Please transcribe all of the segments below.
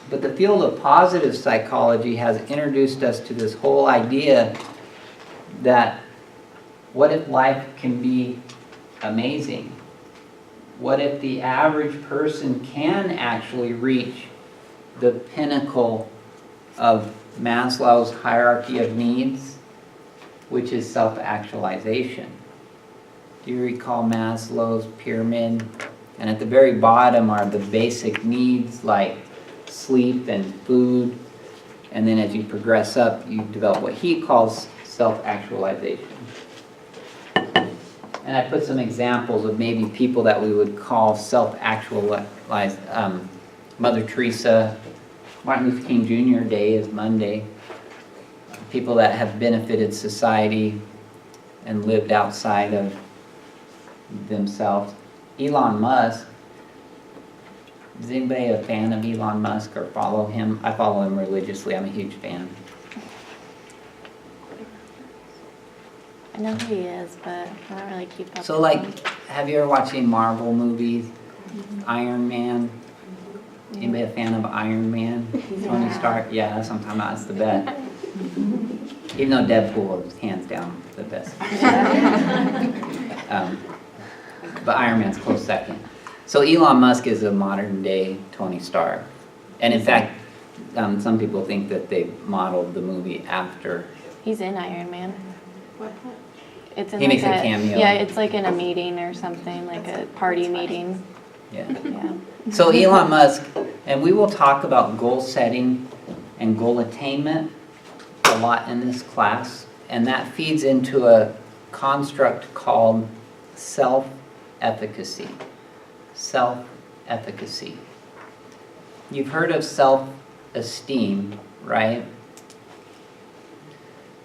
But the field of positive psychology has introduced us to this whole idea that what if life can be amazing? What if the average person can actually reach the pinnacle of Maslow's hierarchy of needs, which is self-actualization? Do you recall Maslow's pyramid? And at the very bottom are the basic needs like sleep and food. And then as you progress up, you develop what he calls self-actualization. And I put some examples of maybe people that we would call self-actualized. Mother Teresa, Martin Luther King Jr. Day is Monday. People that have benefited society and lived outside of themselves. Elon Musk. Is anybody a fan of Elon Musk or follow him? I follow him religiously. I'm a huge fan. I know who he is, but I don't really keep up So with like, him. have you ever watched any Marvel movies? Iron Man? Anybody a fan of Iron Man? Tony Stark? Yeah, that's what I'm talking about. It's the best. Even though Deadpool is hands down the best. But Iron Man's close second. So Elon Musk is a modern day Tony Stark. And in fact, some people think that they modeled the movie after. He's in Iron Man. What? It's in He like makes a cameo. Yeah, it's like in a meeting or something, like a party meeting. Yeah. Yeah. So Elon Musk, and we will talk about goal setting and goal attainment a lot in this class, and that feeds into a construct called self-efficacy. Self-efficacy. You've heard of self-esteem, right?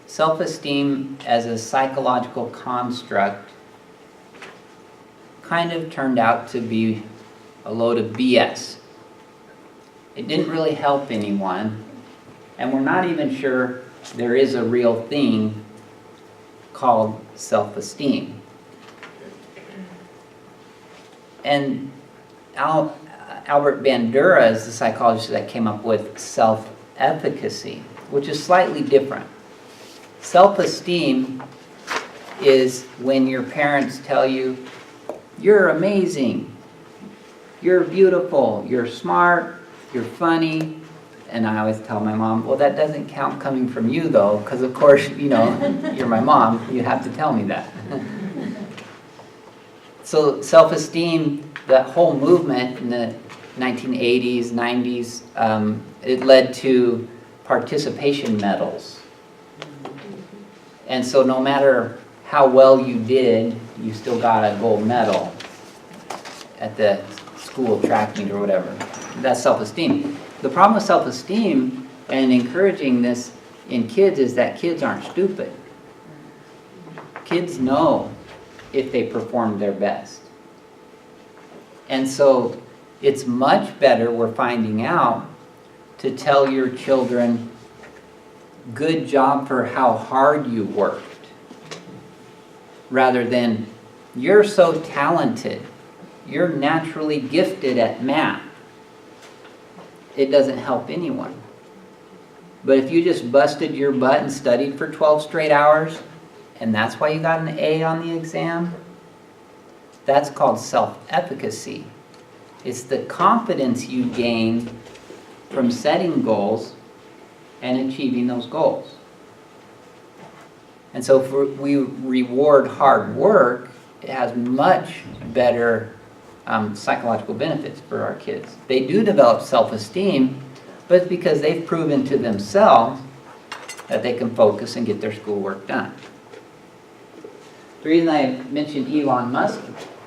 Self-esteem as a psychological construct kind of turned out to be a load of BS. It didn't really help anyone, and we're not even sure there is a real thing called self-esteem. And Albert Bandura is the psychologist that came up with self-efficacy, which is slightly different. Self-esteem is when your parents tell you, you're amazing, you're beautiful, you're smart, you're funny. And I always tell my mom, well, that doesn't count coming from you though, because of course, you know, you're my mom, you have to tell me that. So self-esteem, that whole movement in the 1980s, 90s, it led to participation medals. And so no matter how well you did, you still got a gold medal at the school track meet or whatever. That's self-esteem. The problem with self-esteem and encouraging this in kids is that kids aren't stupid. Kids know if they perform their best. And so it's much better, we're finding out, to tell your children, good job for how hard you worked, rather than, you're so talented, you're naturally gifted at math. It doesn't help anyone. But if you just busted your butt and studied for 12 straight hours, and that's why you got an A on the exam, that's called self-efficacy. It's the confidence you gain from setting goals and achieving those goals. And so if we reward hard work, it has much better psychological benefits for our kids. They do develop self-esteem, but it's because they've proven to themselves that they can focus and get their schoolwork done. The reason I mentioned Elon Musk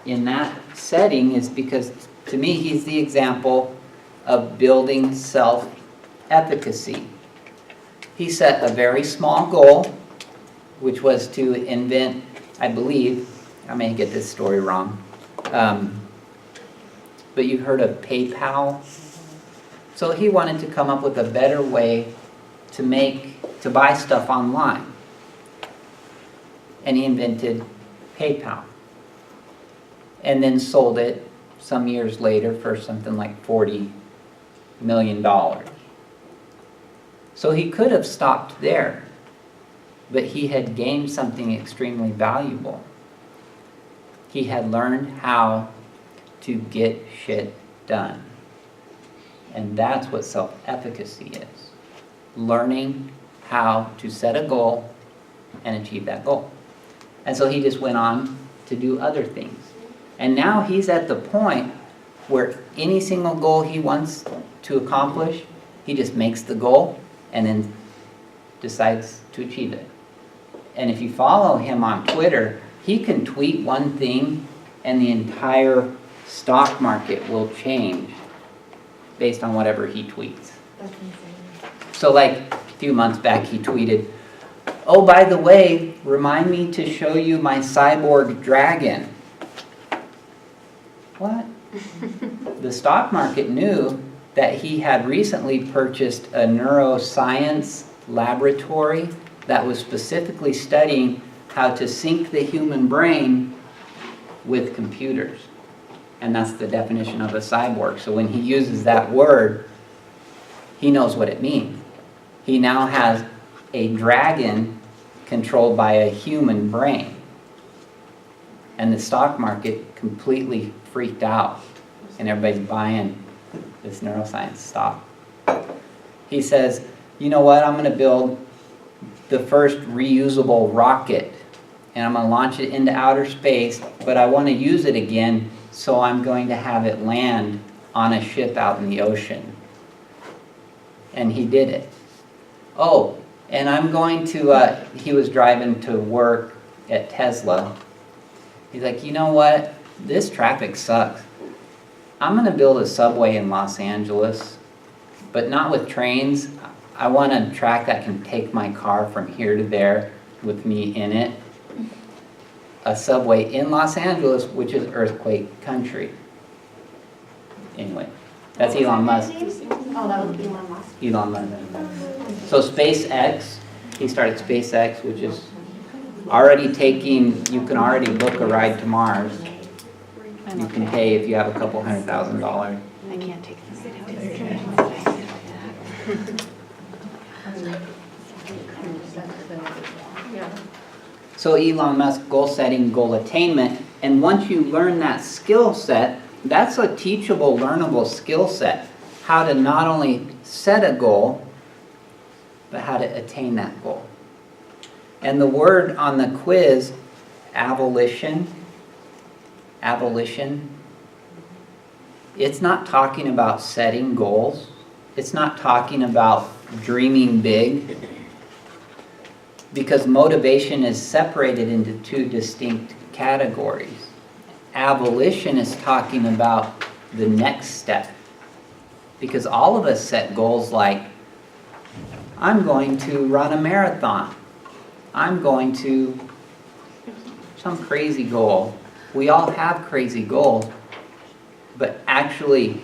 in that setting is because, to me, he's the example of building self-efficacy. He set a very small goal, which was to invent, I believe, I may get this story wrong, but you've heard of PayPal? So he wanted to come up with a better way to buy stuff online. And he invented PayPal. And then sold it some years later for something like $40 million. So he could have stopped there, but he had gained something extremely valuable. He had learned how to get shit done. And that's what self-efficacy is. Learning how to set a goal and achieve that goal. And so he just went on to do other things. And now he's at the point where any single goal he wants to accomplish, he just makes the goal and then decides to achieve it. And if you follow him on Twitter, he can tweet one thing and the entire stock market will change based on whatever he tweets. That's insane. So like a few months back he tweeted, "Oh, by the way, remind me to show you my cyborg dragon." What? The stock market knew that he had recently purchased a neuroscience laboratory that was specifically studying how to sync the human brain with computers. And that's the definition of a cyborg. So when he uses that word, he knows what it means. He now has a dragon controlled by a human brain. And the stock market completely freaked out. And everybody's buying this neuroscience stock. He says, you know what, I'm going to build the first reusable rocket. And I'm going to launch it into outer space, but I want to use it again, so I'm going to have it land on a ship out in the ocean. And he did it. Oh, and I'm going to, he was driving to work at Tesla. He's like, you know what, this traffic sucks. I'm going to build a subway in Los Angeles, but not with trains. I want a track that can take my car from here to there with me in it. A subway in Los Angeles, which is earthquake country. Anyway, that's Elon Musk. Oh, that was Elon Musk. Elon Musk. So SpaceX, he started SpaceX, which is already taking, you can already book a ride to Mars. You can pay if you have a couple $100,000. I can't take this. So Elon Musk, goal setting, goal attainment, and once you learn that skill set, that's a teachable, learnable skill set. How to not only set a goal, but how to attain that goal. And the word on the quiz, abolition, it's not talking about setting goals. It's not talking about dreaming big. Because motivation is separated into two distinct categories. Abolition is talking about the next step. Because all of us set goals like, I'm going to run a marathon. I'm going to, some crazy goal. We all have crazy goals, but actually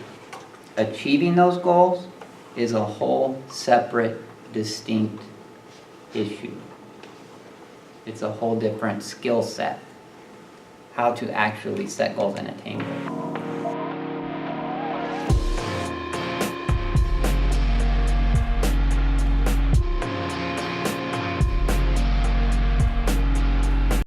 achieving those goals is a whole separate, distinct issue. It's a whole different skill set, how to actually set goals and attain them.